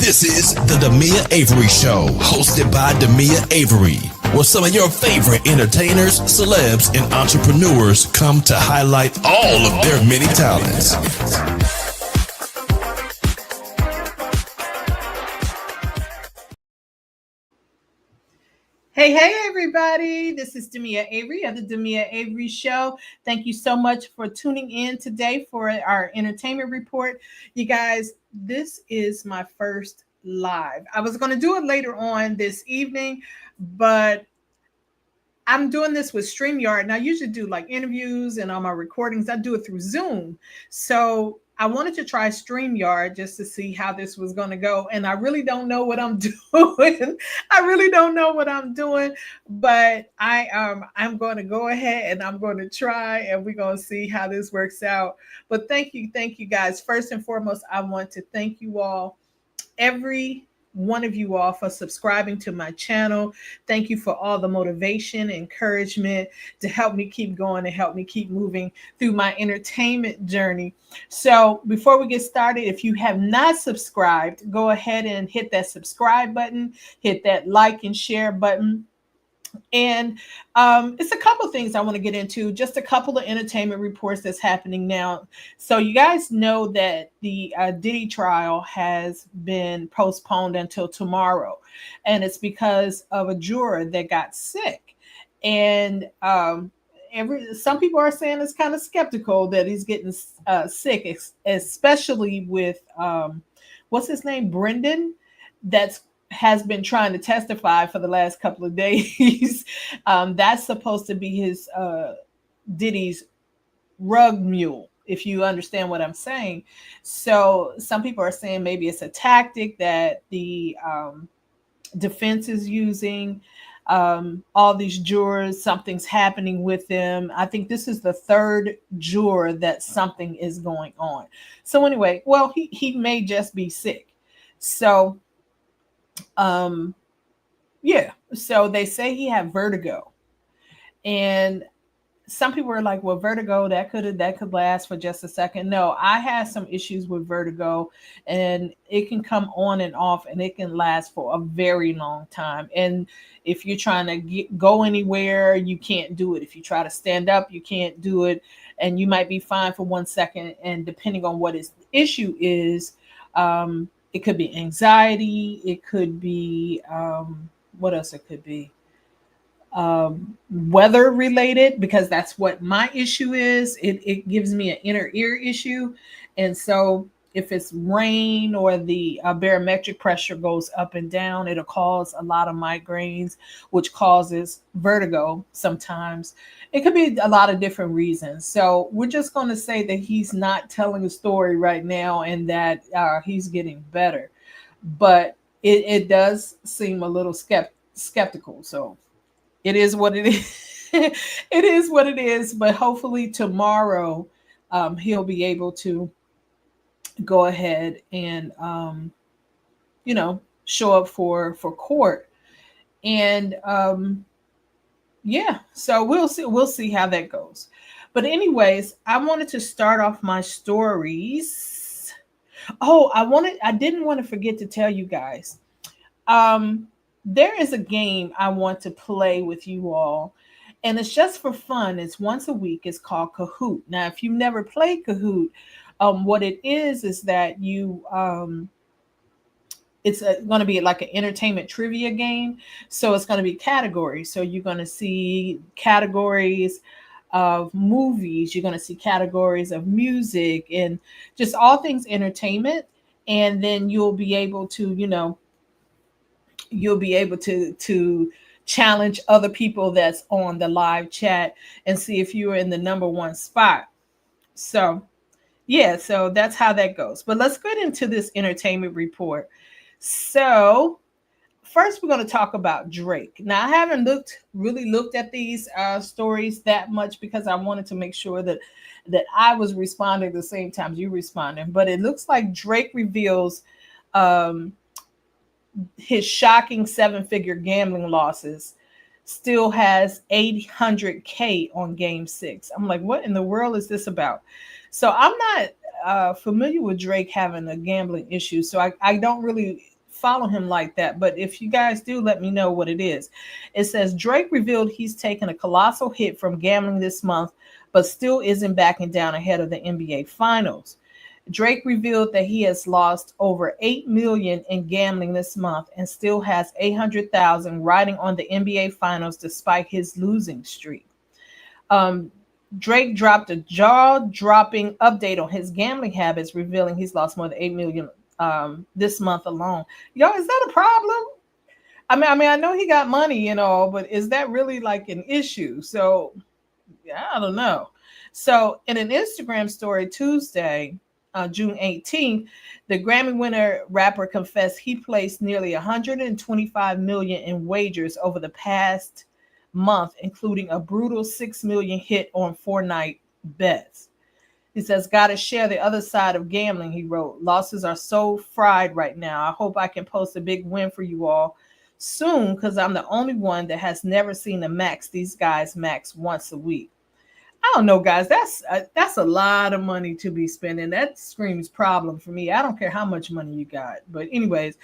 This is the Demia Avery Show, hosted by Demia Avery, where some of your favorite entertainers, celebs, and entrepreneurs come to highlight all of their many talents. Hey, everybody. This is Demia Avery of the Demia Avery Show. Thank you so much for tuning in today for our entertainment report. You guys, this is my first live. I was going to do it later on this evening, but I'm doing this with StreamYard, and I usually do like interviews and all my recordings. I do it through Zoom. So I wanted to try StreamYard just to see how this was going to go. And I really don't know what I'm doing. I really don't know what I'm doing, but I'm going to go ahead and I'm going to try, and we're going to see how this works out. But thank you guys. First and foremost, I want to thank you all, every one of you all, for subscribing to my channel. Thank you for all the motivation, encouragement to help me keep going and help me keep moving through my entertainment journey. So before we get started, if you have not subscribed, go ahead and hit that subscribe button, hit that like and share button. And it's a couple things I want to get into, just a couple of entertainment reports that's happening now. So you guys know that the Diddy trial has been postponed until tomorrow, and it's because of a juror that got sick. And some people are saying it's kind of skeptical that he's getting sick, especially with what's his name, Brendan, has been trying to testify for the last couple of days. That's supposed to be his Diddy's rug mule, if you understand what I'm saying. So some people are saying maybe it's a tactic that the defense is using. All these jurors, something's happening with them. I think this is the third juror that something is going on. So anyway, well, he may just be sick. So so they say he had vertigo, and some people are like, well, vertigo, that could last for just a second. No, I had some issues with vertigo, and it can come on and off, and it can last for a very long time. And if you're trying to go anywhere, you can't do it. If you try to stand up, you can't do it, and you might be fine for 1 second, and depending on what his issue is, it could be anxiety. It could be, what else it could be? Weather related, because that's what my issue is. It gives me an inner ear issue. And so if it's rain or the barometric pressure goes up and down, it'll cause a lot of migraines, which causes vertigo sometimes. It could be a lot of different reasons. So we're just going to say that he's not telling a story right now, and that he's getting better. But it does seem a little skeptical. So it is what it is. It is what it is. But hopefully tomorrow he'll be able to go ahead and show up for court. And so we'll see how that goes. But anyways, I wanted to start off my stories. Oh, I didn't want to forget to tell you guys. There is a game I want to play with you all, and it's just for fun. It's once a week. It's called Kahoot. Now, if you've never played Kahoot, what it is that you it's going to be like an entertainment trivia game. So it's going to be categories. So you're going to see categories of movies. You're going to see categories of music and just all things entertainment. And then you'll be able to, to challenge other people that's on the live chat and see if you're in the number one spot. So so that's how that goes. But let's get into this entertainment report. So first, we're going to talk about Drake. Now, I haven't really looked at these stories that much because I wanted to make sure that I was responding at the same time you responding. But it looks like Drake reveals his shocking 7-figure gambling losses, still has $800K on Game 6. I'm like, what in the world is this about? So I'm not familiar with Drake having a gambling issue, so I don't really follow him like that. But if you guys do, let me know what it is. It says Drake revealed he's taken a colossal hit from gambling this month, but still isn't backing down ahead of the NBA Finals. Drake revealed that he has lost over $8 million in gambling this month and still has $800,000 riding on the NBA Finals despite his losing streak. Drake dropped a jaw-dropping update on his gambling habits, revealing he's lost more than $8 million this month alone. Yo, is that a problem? I mean, I know he got money and all, but is that really like an issue? So, yeah, I don't know. So, in an Instagram story Tuesday, June 18th, the Grammy winner rapper confessed he placed nearly $125 million in wagers over the past month, including a brutal $6 million hit on 4-night bets. He says, "Gotta share the other side of gambling," he wrote. "Losses are so fried right now. I hope I can post a big win for you all soon, because I'm the only one that has never seen a max. These guys max once a week." I don't know, guys. That's a lot of money to be spending. That screams problem for me. I don't care how much money you got. But anyways,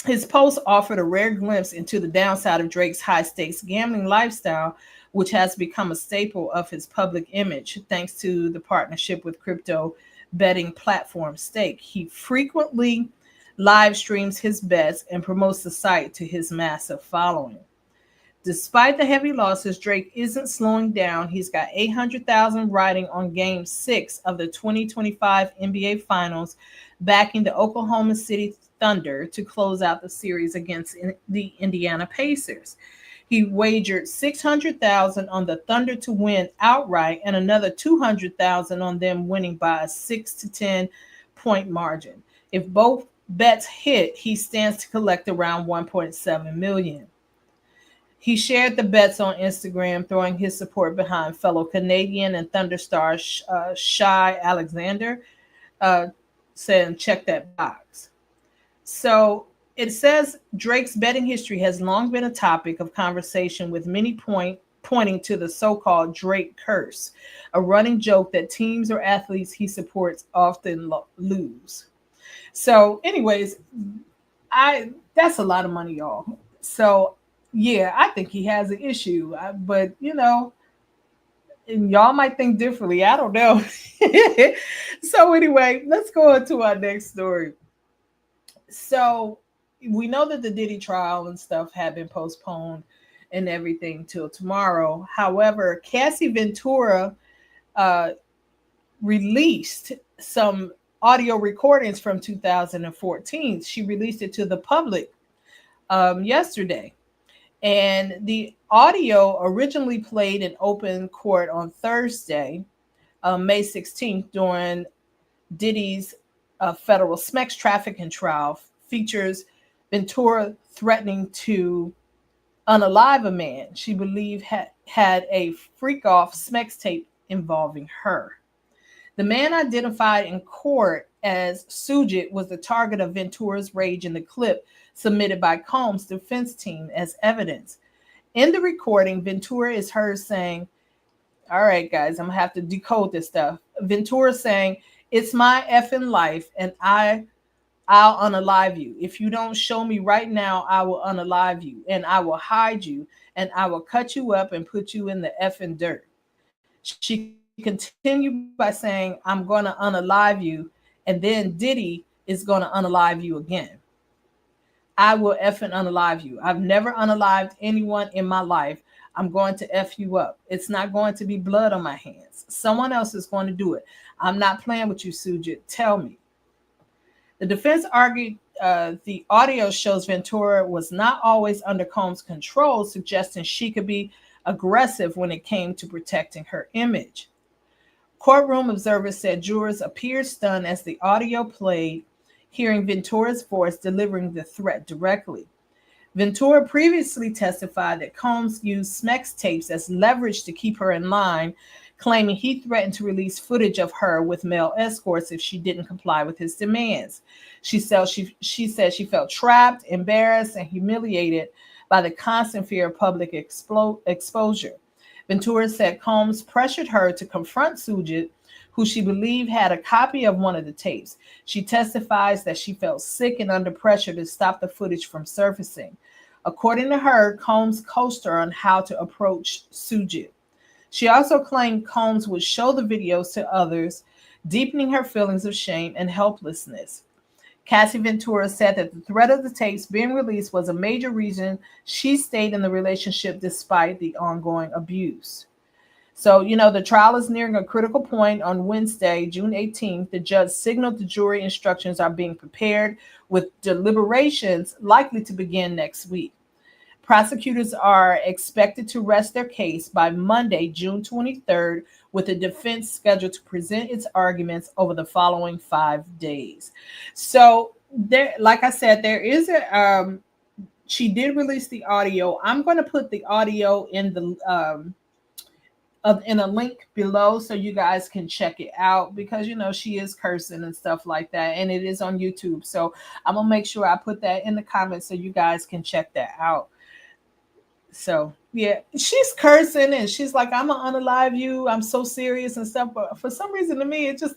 his post offered a rare glimpse into the downside of Drake's high-stakes gambling lifestyle, which has become a staple of his public image thanks to the partnership with crypto betting platform Stake. He frequently live streams his bets and promotes the site to his massive following. Despite the heavy losses, Drake isn't slowing down. He's got $800,000 riding on Game 6 of the 2025 NBA Finals, backing the Oklahoma City Thunder to close out the series against the Indiana Pacers. He wagered $600,000 on the Thunder to win outright and another $200,000 on them winning by a 6 to 10 point margin. If both bets hit, he stands to collect around $1.7 million. He shared the bets on Instagram, throwing his support behind fellow Canadian and Thunder star Shai Alexander, saying, "Check that box." So it says Drake's betting history has long been a topic of conversation, with many pointing to the so-called Drake curse, a running joke that teams or athletes he supports often lose. So anyways, that's a lot of money, y'all. So yeah, I think he has an issue, but and y'all might think differently. I don't know. So anyway, let's go on to our next story. So we know that the Diddy trial and stuff have been postponed and everything till tomorrow. However, Cassie Ventura released some audio recordings from 2014. She released it to the public yesterday. And the audio originally played in open court on Thursday, May 16th, during Diddy's federal SMEX trafficking trial, features Ventura threatening to unalive a man she believed had a freak-off SMEX tape involving her. The man, identified in court as Sujit, was the target of Ventura's rage in the clip submitted by Combs' defense team as evidence. In the recording, Ventura is heard saying, all right, guys, I'm going to have to decode this stuff. Ventura saying, "It's my effing life, and I'll unalive you. If you don't show me right now, I will unalive you, and I will hide you, and I will cut you up and put you in the effing dirt." She continued by saying, "I'm going to unalive you, and then Diddy is going to unalive you again. I will effing unalive you. I've never unalived anyone in my life. I'm going to F you up. It's not going to be blood on my hands. Someone else is going to do it. I'm not playing with you, Sujit. Tell me." The defense argued the audio shows Ventura was not always under Combs' control, suggesting she could be aggressive when it came to protecting her image. Courtroom observers said jurors appeared stunned as the audio played, hearing Ventura's voice delivering the threat directly. Ventura previously testified that Combs used SMEX tapes as leverage to keep her in line, claiming he threatened to release footage of her with male escorts if she didn't comply with his demands. She said she felt trapped, embarrassed, and humiliated by the constant fear of public exposure. Ventura said Combs pressured her to confront Sujit, who she believed had a copy of one of the tapes. She testifies that she felt sick and under pressure to stop the footage from surfacing. According to her, Combs coached her on how to approach Sujit. She also claimed Combs would show the videos to others, deepening her feelings of shame and helplessness. Cassie Ventura said that the threat of the tapes being released was a major reason she stayed in the relationship despite the ongoing abuse. So, the trial is nearing a critical point. On Wednesday, June 18th, the judge signaled the jury instructions are being prepared, with deliberations likely to begin next week. Prosecutors are expected to rest their case by Monday, June 23rd, with the defense scheduled to present its arguments over the following 5 days. So, there, like I said, there is she did release the audio. I'm going to put the audio in the in a link below so you guys can check it out, because she is cursing and stuff like that, and it is on YouTube. So I'm gonna make sure I put that in the comments so you guys can check that out. So yeah, she's cursing and she's like, I'm gonna unalive you, I'm so serious and stuff, but for some reason to me it just,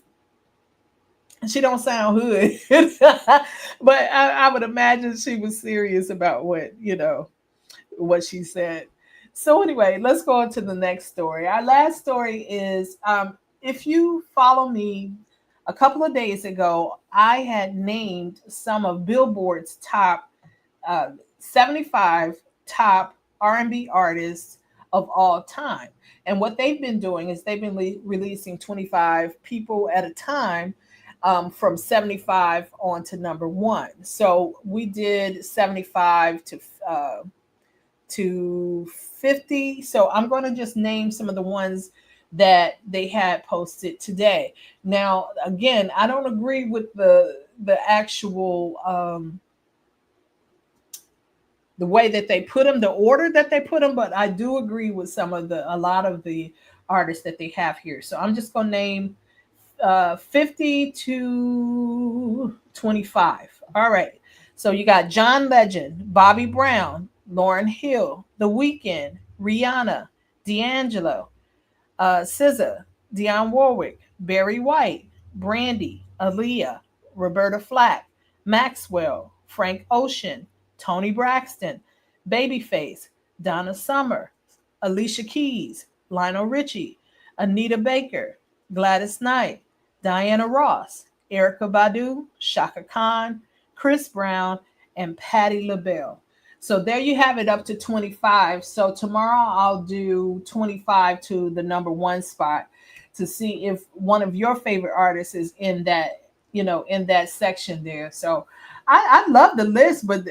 she don't sound hood. But I would imagine she was serious about what she said. So anyway, let's go on to the next story. Our last story is, if you follow me, a couple of days ago, I had named some of Billboard's top 75 top R&B artists of all time. And what they've been doing is they've been releasing 25 people at a time, from 75 on to number one. So we did 75 to 50. So I'm going to just name some of the ones that they had posted today. Now, again, I don't agree with the actual the way that they put them, the order that they put them, but I do agree with a lot of the artists that they have here. So I'm just going to name 50 to 25. All right. So you got John Legend, Bobby Brown, Lauryn Hill, The Weeknd, Rihanna, D'Angelo, SZA, Dionne Warwick, Barry White, Brandy, Aaliyah, Roberta Flack, Maxwell, Frank Ocean, Toni Braxton, Babyface, Donna Summer, Alicia Keys, Lionel Richie, Anita Baker, Gladys Knight, Diana Ross, Erykah Badu, Shaka Khan, Chris Brown, and Patti LaBelle. So there you have it, up to 25. So tomorrow I'll do 25 to the number one spot to see if one of your favorite artists is in that, in that section there. So I love the list, but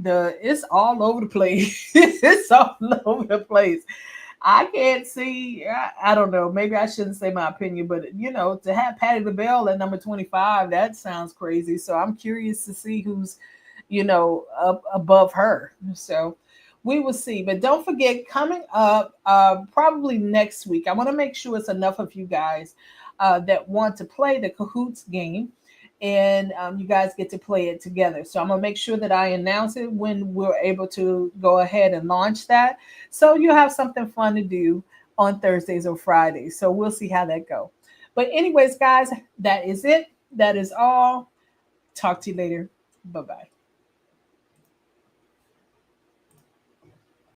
the it's all over the place. It's all over the place. I can't see. I don't know. Maybe I shouldn't say my opinion, but to have Patti LaBelle at number 25, that sounds crazy. So I'm curious to see who's, up above her. So we will see. But don't forget, coming up, probably next week, I want to make sure it's enough of you guys that want to play the Cahoots game. And you guys get to play it together. So I'm going to make sure that I announce it when we're able to go ahead and launch that. So you have something fun to do on Thursdays or Fridays. So we'll see how that goes. But anyways, guys, that is it. That is all. Talk to you later. Bye-bye.